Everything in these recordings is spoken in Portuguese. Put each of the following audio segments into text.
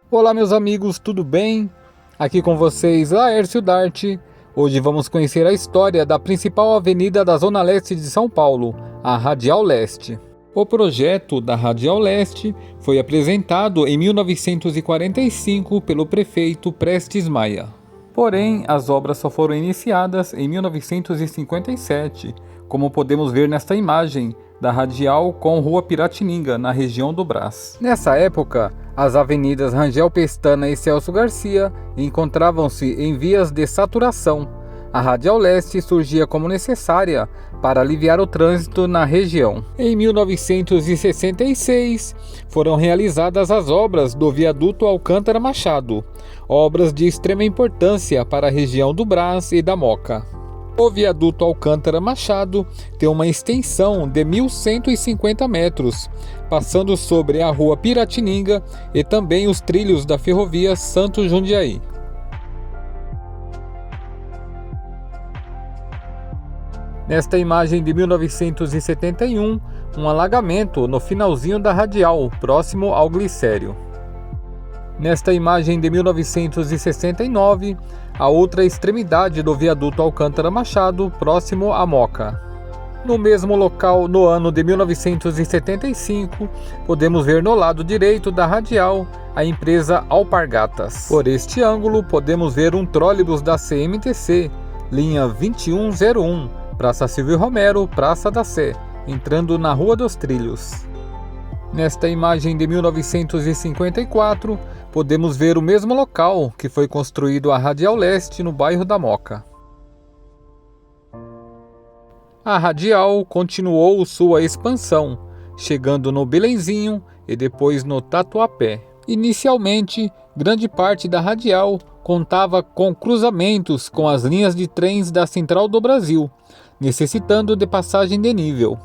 Olá meus amigos, tudo bem? Aqui com vocês, Laércio Dart. Hoje vamos conhecer a história da principal avenida da Zona Leste de São Paulo, a Radial Leste. O projeto da Radial Leste foi apresentado em 1945 pelo prefeito Prestes Maia. Porém, as obras só foram iniciadas em 1957, como podemos ver nesta imagem da Radial com Rua Piratininga, na região do Brás. Nessa época, as avenidas Rangel Pestana e Celso Garcia encontravam-se em vias de saturação. A Radial Leste surgia como necessária para aliviar o trânsito na região. Em 1966, foram realizadas as obras do viaduto Alcântara Machado, obras de extrema importância para a região do Brás e da Moca. O viaduto Alcântara Machado tem uma extensão de 1.150 metros, passando sobre a Rua Piratininga e também os trilhos da ferrovia Santos Jundiaí. Nesta imagem de 1971, um alagamento no finalzinho da radial, próximo ao glicério. Nesta imagem de 1969, a outra extremidade do viaduto Alcântara Machado, próximo à Moca. No mesmo local, no ano de 1975, podemos ver no lado direito da radial a empresa Alpargatas. Por este ângulo, podemos ver um trólebus da CMTC, linha 2101, Praça Silvio Romero, Praça da Sé, entrando na Rua dos Trilhos. Nesta imagem de 1954, podemos ver o mesmo local que foi construído a Radial Leste no bairro da Moca. A radial continuou sua expansão, chegando no Belenzinho e depois no Tatuapé. Inicialmente, grande parte da radial contava com cruzamentos com as linhas de trens da Central do Brasil, necessitando de passagem de nível.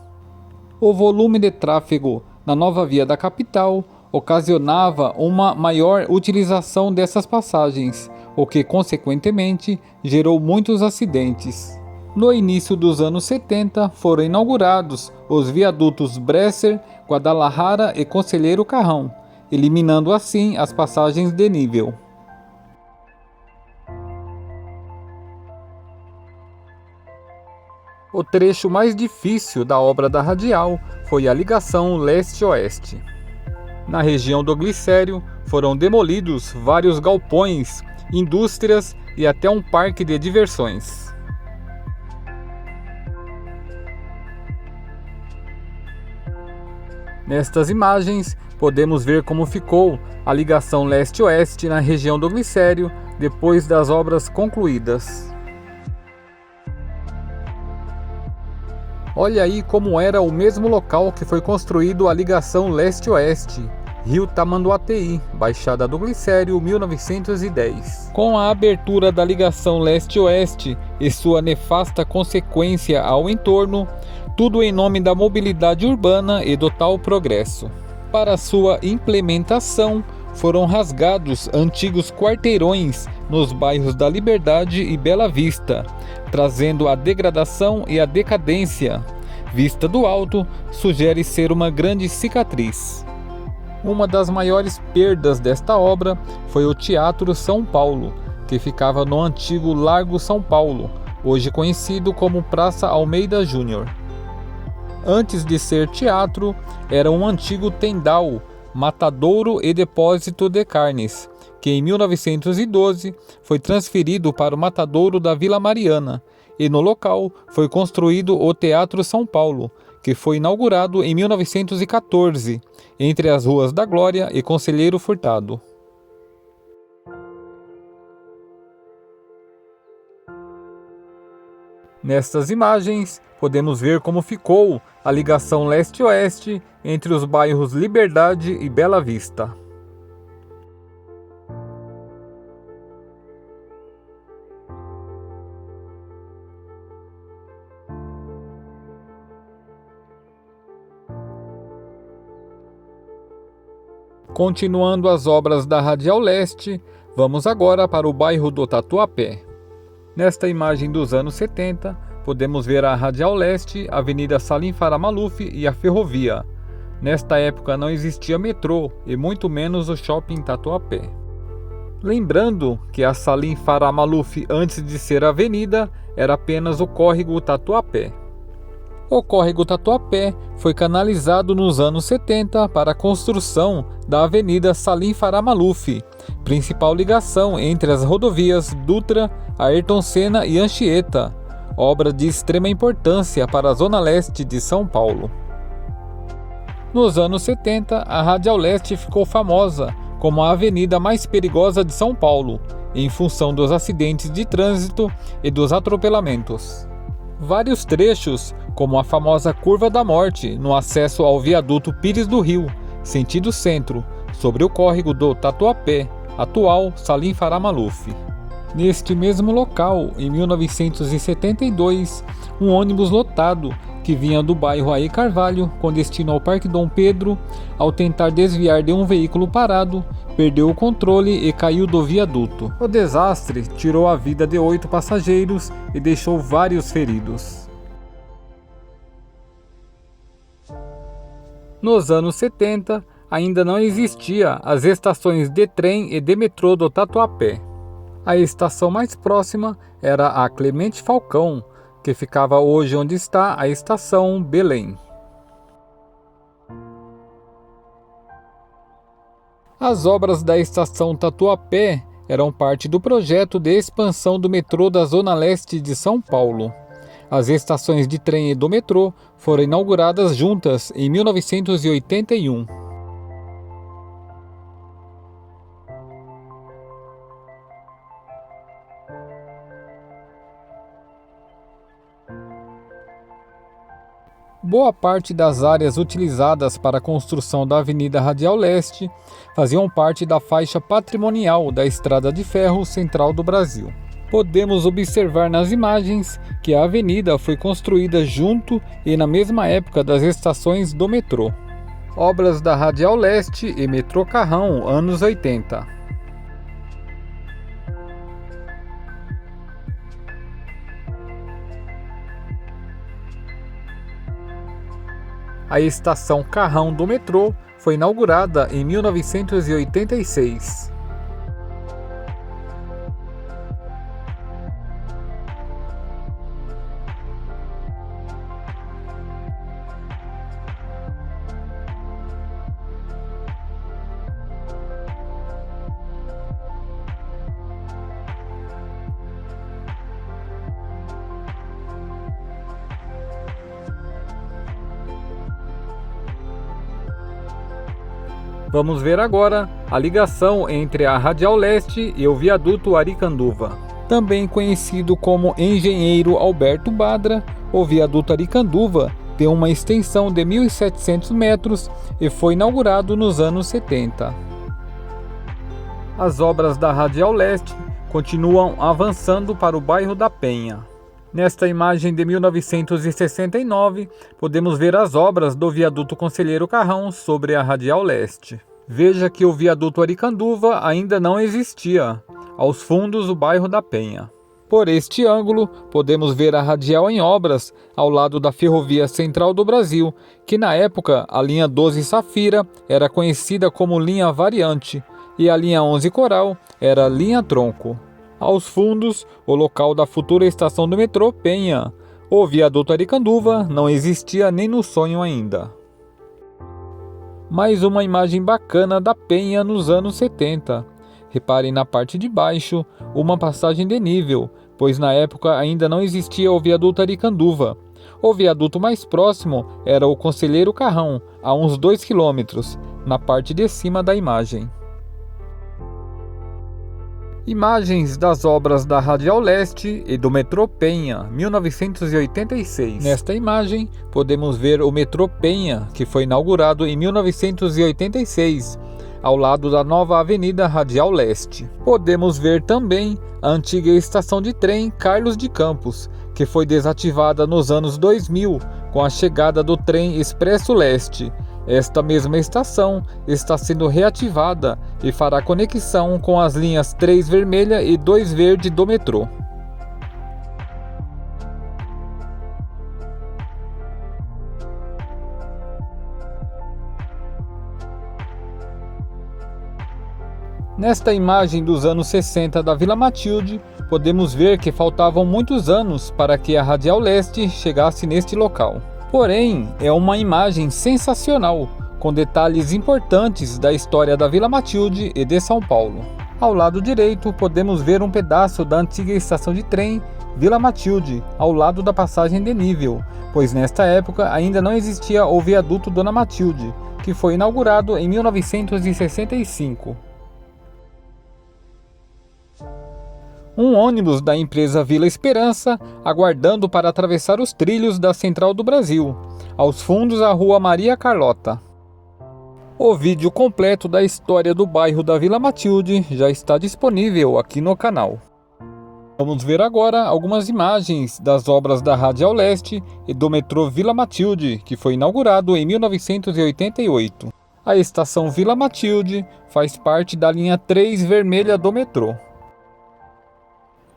O volume de tráfego na nova via da capital ocasionava uma maior utilização dessas passagens, o que consequentemente gerou muitos acidentes. No início dos anos 70 foram inaugurados os viadutos Bresser, Guadalajara e Conselheiro Carrão, eliminando assim as passagens de nível. O trecho mais difícil da obra da radial foi a ligação leste-oeste. Na região do Glicério foram demolidos vários galpões, indústrias e até um parque de diversões. Nestas imagens, podemos ver como ficou a ligação leste-oeste na região do Glicério depois das obras concluídas. Olha aí como era o mesmo local que foi construído a ligação leste-oeste, Rio Tamanduateí, Baixada do Glicério, 1910. Com a abertura da ligação leste-oeste e sua nefasta consequência ao entorno, tudo em nome da mobilidade urbana e do tal progresso. Para sua implementação, foram rasgados antigos quarteirões nos bairros da Liberdade e Bela Vista, trazendo a degradação e a decadência. Vista do alto, sugere ser uma grande cicatriz. Uma das maiores perdas desta obra foi o Teatro São Paulo, que ficava no antigo Largo São Paulo, hoje conhecido como Praça Almeida Júnior. Antes de ser teatro, era um antigo tendal, matadouro e depósito de carnes, que em 1912 foi transferido para o matadouro da Vila Mariana, e no local foi construído o Teatro São Paulo, que foi inaugurado em 1914, entre as ruas da Glória e Conselheiro Furtado. Nestas imagens, podemos ver como ficou a ligação leste-oeste entre os bairros Liberdade e Bela Vista. Continuando as obras da Radial Leste, vamos agora para o bairro do Tatuapé. Nesta imagem dos anos 70, podemos ver a Radial Leste, Avenida Salim Farah Maluf e a ferrovia. Nesta época não existia metrô e muito menos o shopping Tatuapé. Lembrando que a Salim Farah Maluf, antes de ser avenida, era apenas o córrego Tatuapé. O córrego Tatuapé foi canalizado nos anos 70 para a construção da Avenida Salim Farah Maluf, principal ligação entre as rodovias Dutra, Ayrton Senna e Anchieta, obra de extrema importância para a zona leste de São Paulo. Nos anos 70, a Radial Leste ficou famosa como a avenida mais perigosa de São Paulo, em função dos acidentes de trânsito e dos atropelamentos. Vários trechos, como a famosa Curva da Morte, no acesso ao viaduto Pires do Rio, sentido centro, sobre o córrego do Tatuapé, atual Salim Farah Maluf. Neste mesmo local, em 1972, um ônibus lotado que vinha do bairro Aê Carvalho com destino ao Parque Dom Pedro, ao tentar desviar de um veículo parado, perdeu o controle e caiu do viaduto. O desastre tirou a vida de 8 passageiros e deixou vários feridos. Nos anos 70, ainda não existia as estações de trem e de metrô do Tatuapé. A estação mais próxima era a Clemente Falcão, que ficava hoje onde está a estação Belém. As obras da estação Tatuapé eram parte do projeto de expansão do metrô da Zona Leste de São Paulo. As estações de trem e do metrô foram inauguradas juntas em 1981. Boa parte das áreas utilizadas para a construção da Avenida Radial Leste faziam parte da faixa patrimonial da Estrada de Ferro Central do Brasil. Podemos observar nas imagens que a avenida foi construída junto e na mesma época das estações do metrô. Obras da Radial Leste e Metrô Carrão, anos 80. A estação Carrão do metrô foi inaugurada em 1986. Vamos ver agora a ligação entre a Radial Leste e o viaduto Aricanduva. Também conhecido como Engenheiro Alberto Badra, o viaduto Aricanduva tem uma extensão de 1.700 metros e foi inaugurado nos anos 70. As obras da Radial Leste continuam avançando para o bairro da Penha. Nesta imagem de 1969, podemos ver as obras do viaduto Conselheiro Carrão sobre a Radial Leste. Veja que o viaduto Aricanduva ainda não existia, aos fundos do bairro da Penha. Por este ângulo, podemos ver a radial em obras ao lado da Ferrovia Central do Brasil, que na época a linha 12 Safira era conhecida como linha variante e a linha 11 Coral era linha tronco. Aos fundos, o local da futura estação do metrô Penha. O viaduto Aricanduva não existia nem no sonho ainda. Mais uma imagem bacana da Penha nos anos 70. Reparem na parte de baixo uma passagem de nível, pois na época ainda não existia o viaduto Aricanduva. O viaduto mais próximo era o Conselheiro Carrão, a uns 2 km, na parte de cima da imagem. Imagens das obras da Radial Leste e do metrô Penha, 1986. Nesta imagem, podemos ver o metrô Penha, que foi inaugurado em 1986, ao lado da nova Avenida Radial Leste. Podemos ver também a antiga estação de trem Carlos de Campos, que foi desativada nos anos 2000 com a chegada do trem Expresso Leste. Esta mesma estação está sendo reativada e fará conexão com as linhas 3 vermelha e 2 verde do metrô. Nesta imagem dos anos 60 da Vila Matilde, podemos ver que faltavam muitos anos para que a Radial Leste chegasse neste local. Porém, é uma imagem sensacional, com detalhes importantes da história da Vila Matilde e de São Paulo. Ao lado direito, podemos ver um pedaço da antiga estação de trem Vila Matilde, ao lado da passagem de nível, pois nesta época ainda não existia o viaduto Dona Matilde, que foi inaugurado em 1965. Um ônibus da empresa Vila Esperança, aguardando para atravessar os trilhos da Central do Brasil, aos fundos a Rua Maria Carlota. O vídeo completo da história do bairro da Vila Matilde já está disponível aqui no canal. Vamos ver agora algumas imagens das obras da Radial Leste e do metrô Vila Matilde, que foi inaugurado em 1988. A estação Vila Matilde faz parte da linha 3 vermelha do metrô.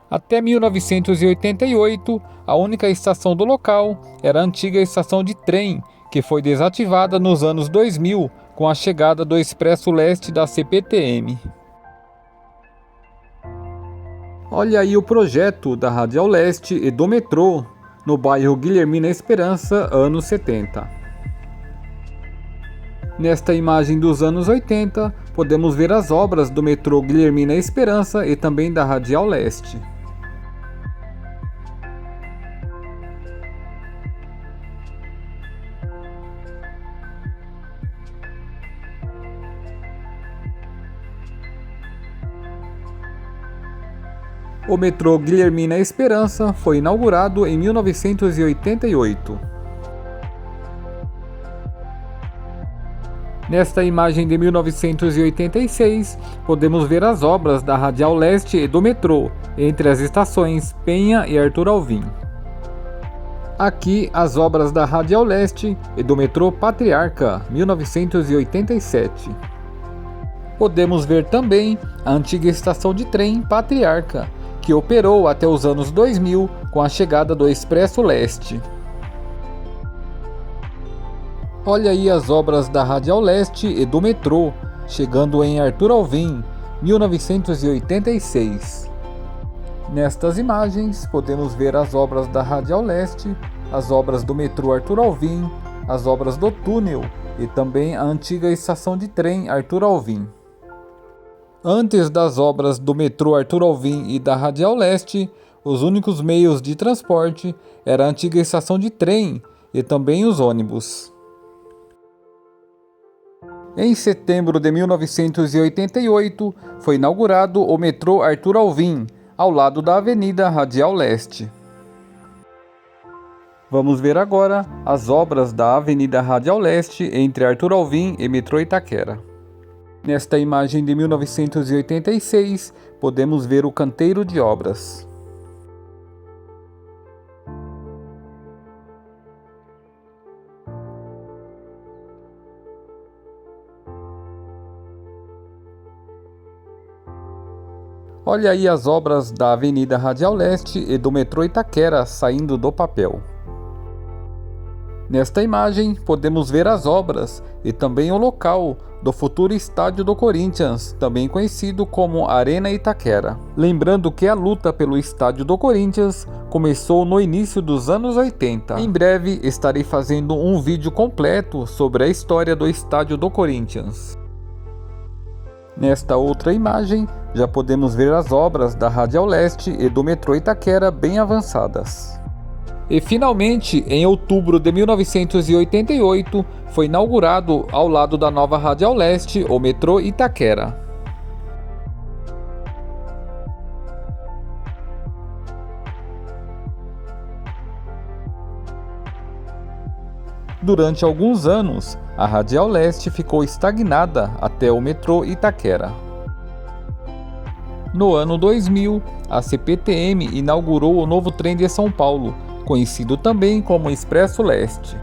Até 1988, a única estação do local era a antiga estação de trem, que foi desativada nos anos 2000 com a chegada do Expresso Leste da CPTM. Olha aí o projeto da Radial Leste e do metrô no bairro Guilhermina Esperança, anos 70. Nesta imagem dos anos 80, podemos ver as obras do metrô Guilhermina Esperança e também da Radial Leste. O metrô Guilhermina Esperança foi inaugurado em 1988. Nesta imagem de 1986, podemos ver as obras da Radial Leste e do metrô, entre as estações Penha e Arthur Alvim. Aqui as obras da Radial Leste e do metrô Patriarca, 1987. Podemos ver também a antiga estação de trem Patriarca, que operou até os anos 2000 com a chegada do Expresso Leste. Olha aí as obras da Radial Leste e do metrô, chegando em Arthur Alvim, 1986. Nestas imagens, podemos ver as obras da Radial Leste, as obras do metrô Arthur Alvim, as obras do túnel e também a antiga estação de trem Arthur Alvim. Antes das obras do metrô Arthur Alvim e da Radial Leste, os únicos meios de transporte eram a antiga estação de trem e também os ônibus. Em setembro de 1988, foi inaugurado o metrô Arthur Alvim, ao lado da Avenida Radial Leste. Vamos ver agora as obras da Avenida Radial Leste entre Arthur Alvim e metrô Itaquera. Nesta imagem de 1986, podemos ver o canteiro de obras. Olha aí as obras da Avenida Radial Leste e do metrô Itaquera saindo do papel. Nesta imagem, podemos ver as obras e também o local do futuro estádio do Corinthians, também conhecido como Arena Itaquera. Lembrando que a luta pelo estádio do Corinthians começou no início dos anos 80. Em breve estarei fazendo um vídeo completo sobre a história do estádio do Corinthians. Nesta outra imagem, já podemos ver as obras da Radial Leste e do metrô Itaquera bem avançadas. E finalmente, em outubro de 1988, foi inaugurado ao lado da nova Radial Leste o metrô Itaquera. Durante alguns anos, a Radial Leste ficou estagnada até o metrô Itaquera. No ano 2000, a CPTM inaugurou o novo trem de São Paulo, conhecido também como Expresso Leste.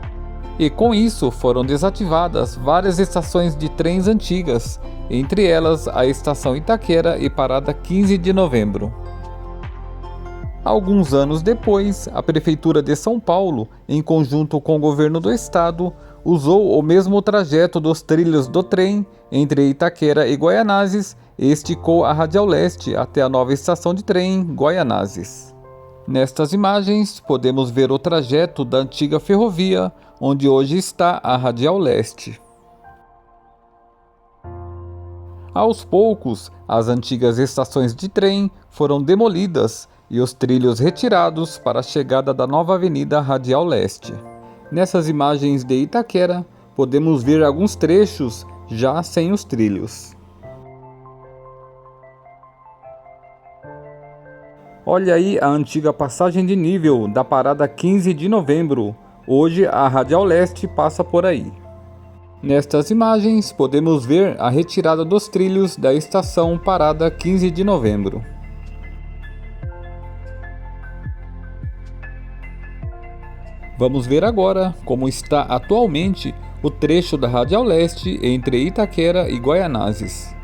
E com isso foram desativadas várias estações de trens antigas, entre elas a estação Itaquera e parada 15 de novembro. Alguns anos depois, a Prefeitura de São Paulo, em conjunto com o governo do estado, usou o mesmo trajeto dos trilhos do trem entre Itaquera e Guaianazes e esticou a Radial Leste até a nova estação de trem Guaianazes. Nestas imagens, podemos ver o trajeto da antiga ferrovia, onde hoje está a Radial Leste. Aos poucos, as antigas estações de trem foram demolidas e os trilhos retirados para a chegada da nova Avenida Radial Leste. Nessas imagens de Itaquera, podemos ver alguns trechos já sem os trilhos. Olha aí a antiga passagem de nível da parada 15 de novembro. Hoje a Radial Leste passa por aí. Nestas imagens, podemos ver a retirada dos trilhos da estação parada 15 de novembro. Vamos ver agora como está atualmente o trecho da Radial Leste entre Itaquera e Guaianazes.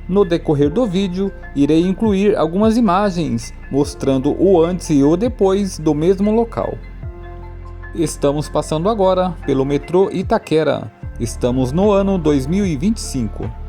No decorrer do vídeo, irei incluir algumas imagens mostrando o antes e o depois do mesmo local. Estamos passando agora pelo metrô Itaquera. Estamos no ano 2025.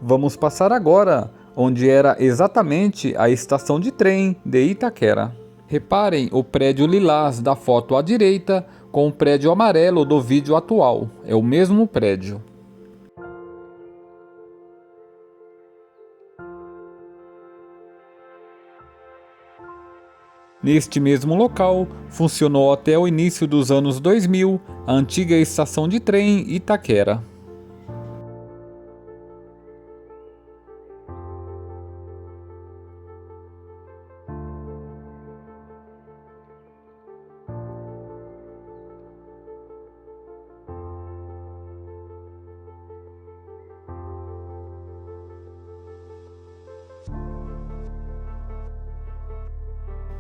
Vamos passar agora onde era exatamente a estação de trem de Itaquera. Reparem o prédio lilás da foto à direita com o prédio amarelo do vídeo atual. É o mesmo prédio. Neste mesmo local, funcionou até o início dos anos 2000 a antiga estação de trem Itaquera.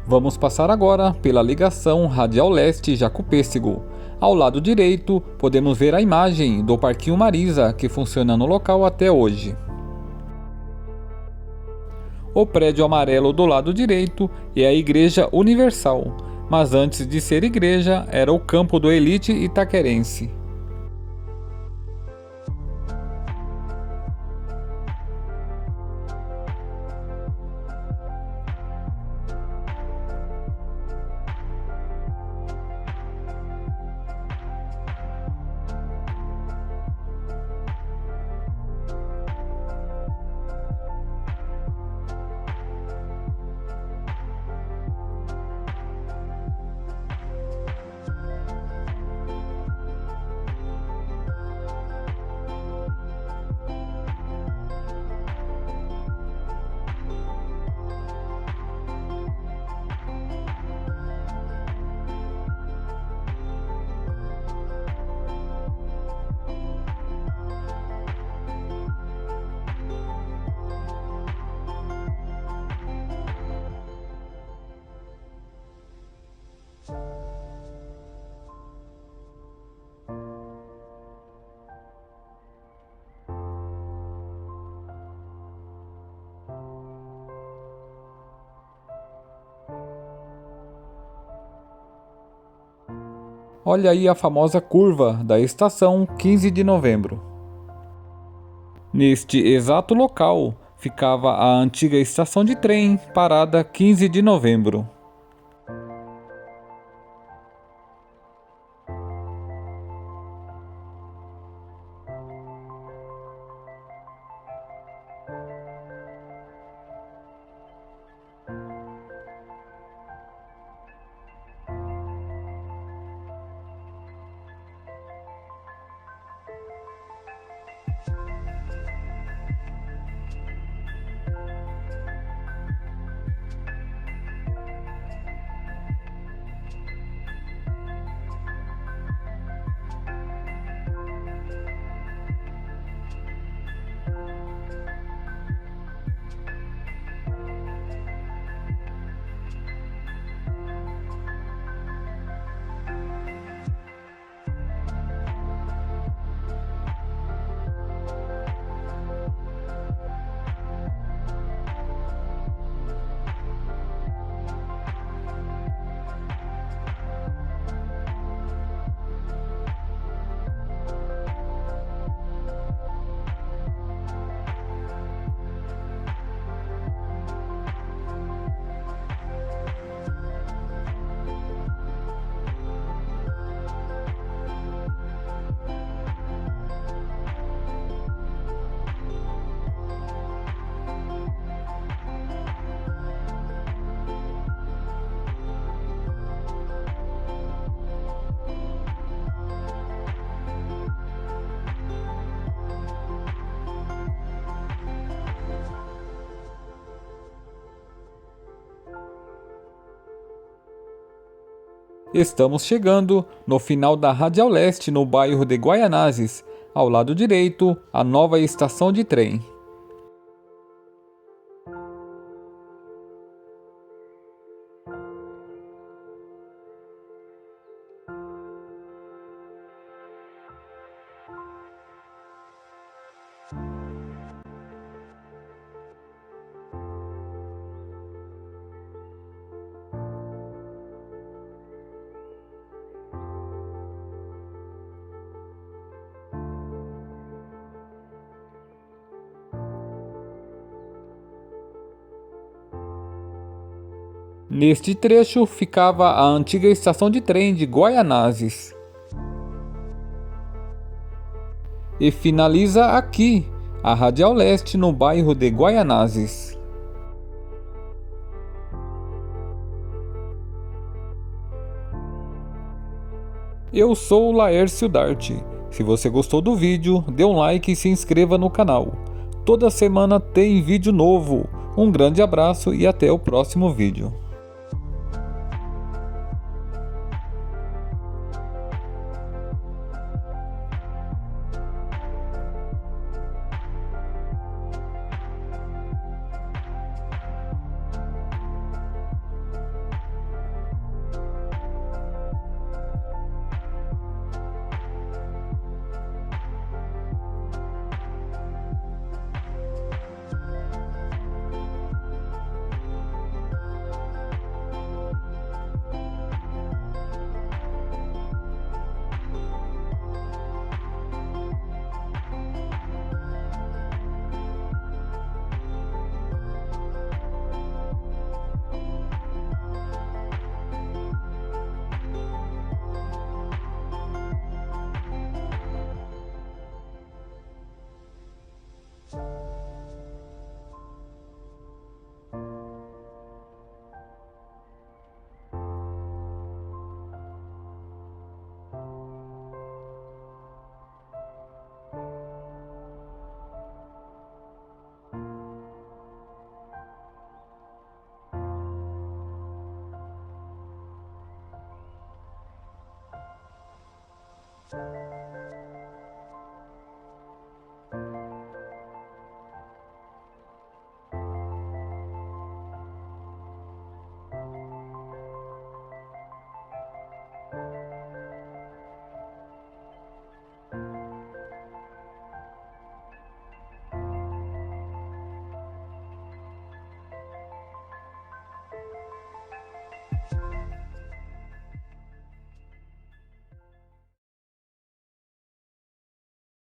Vamos passar agora pela ligação Radial Leste Jacupêssego. Ao lado direito, podemos ver a imagem do Parquinho Marisa, que funciona no local até hoje. O prédio amarelo do lado direito é a Igreja Universal, mas antes de ser igreja, era o campo do Elite Itaquerense. Olha aí a famosa curva da estação 15 de novembro. Neste exato local ficava a antiga estação de trem parada 15 de novembro. Estamos chegando no final da Radial Leste, no bairro de Guaianazes. Ao lado direito, a nova estação de trem. Neste trecho ficava a antiga estação de trem de Guaianazes. E finaliza aqui, a Radial Leste no bairro de Guaianazes. Eu sou o Laércio Darte. Se você gostou do vídeo, dê um like e se inscreva no canal. Toda semana tem vídeo novo. Um grande abraço e até o próximo vídeo.